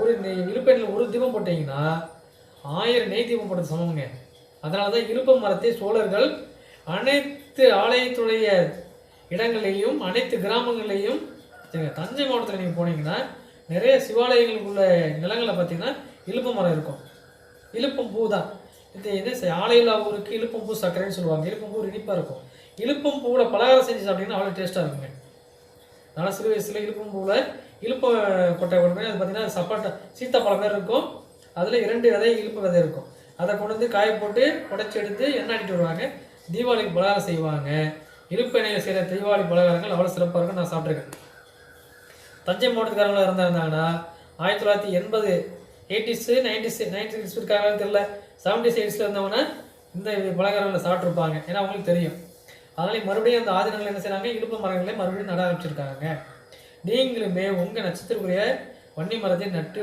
ஒரு இலுப்பையில் ஒரு தீபம் போட்டீங்கன்னா 1000 நெய் தீபம் போட்டது சமமுங்க. அதனால தான் இலுப்ப மரத்தை சோழர்கள் அனைத்து ஆலயத்துடைய இடங்களையும் அனைத்து கிராமங்களையும் தஞ்சை மாவட்டத்தில் நீங்கள் போனீங்கன்னா நிறைய சிவாலயங்களுக்குள்ள நிலங்களில் பார்த்தீங்கன்னா இலுப்ப மரம் இருக்கும். இலுப்பம் பூ தான் இது என்ன ஆலையில்லா ஊருக்கு இலுப்பம் பூ சர்க்கரைன்னு சொல்லுவாங்க. இலுப்பம் பூ இனிப்பாக இருக்கும். இலுப்பம் பூவில் பலகாரம் செஞ்சு சாப்பிட்டீங்கன்னா அவ்வளோ டேஸ்ட்டாக இருக்குங்க. நான் சிறு வயசில் இலுப்பம் பூவில் இலுப்ப கொட்டை கொண்டு போய் அது பார்த்தீங்கன்னா சப்பாட்டை சீத்தாப்பழம் பேர் இருக்கும். அதில் 2 விதை இலுப்பு விதை இருக்கும். அதை கொண்டு வந்து காய போட்டு உடைச்சி எடுத்து எண்ணெய் அடிட்டு வருவாங்க. தீபாவளிக்கு பலகாரம் செய்வாங்க. இலுப்பு எண்ணெயில் செய்கிற தீபாவளி பலகாரங்கள் அவ்வளோ சிறப்பாக இருக்கும். நான் சாப்பிட்ருக்கேன். தஞ்சை மாவட்டத்துக்காரங்களாக இருந்தாங்கன்னா 1980 80s 90s இருக்காங்கன்னு தெரியல, 70s 80s இருந்தவங்கன்னா இந்த பலகாரங்களை சாப்பிட்ருப்பாங்க. ஏன்னா அவங்களுக்கு தெரியும். அதனால மறுபடியும் அந்த ஆதினங்கள் என்ன செய்கிறாங்க, இலுப்பு மரங்களை மறுபடியும் நட ஆரம்பிச்சிருக்காங்க. நீங்களுமே உங்கள் நட்சத்திரக்குரிய வன்னி மரத்தை நட்டு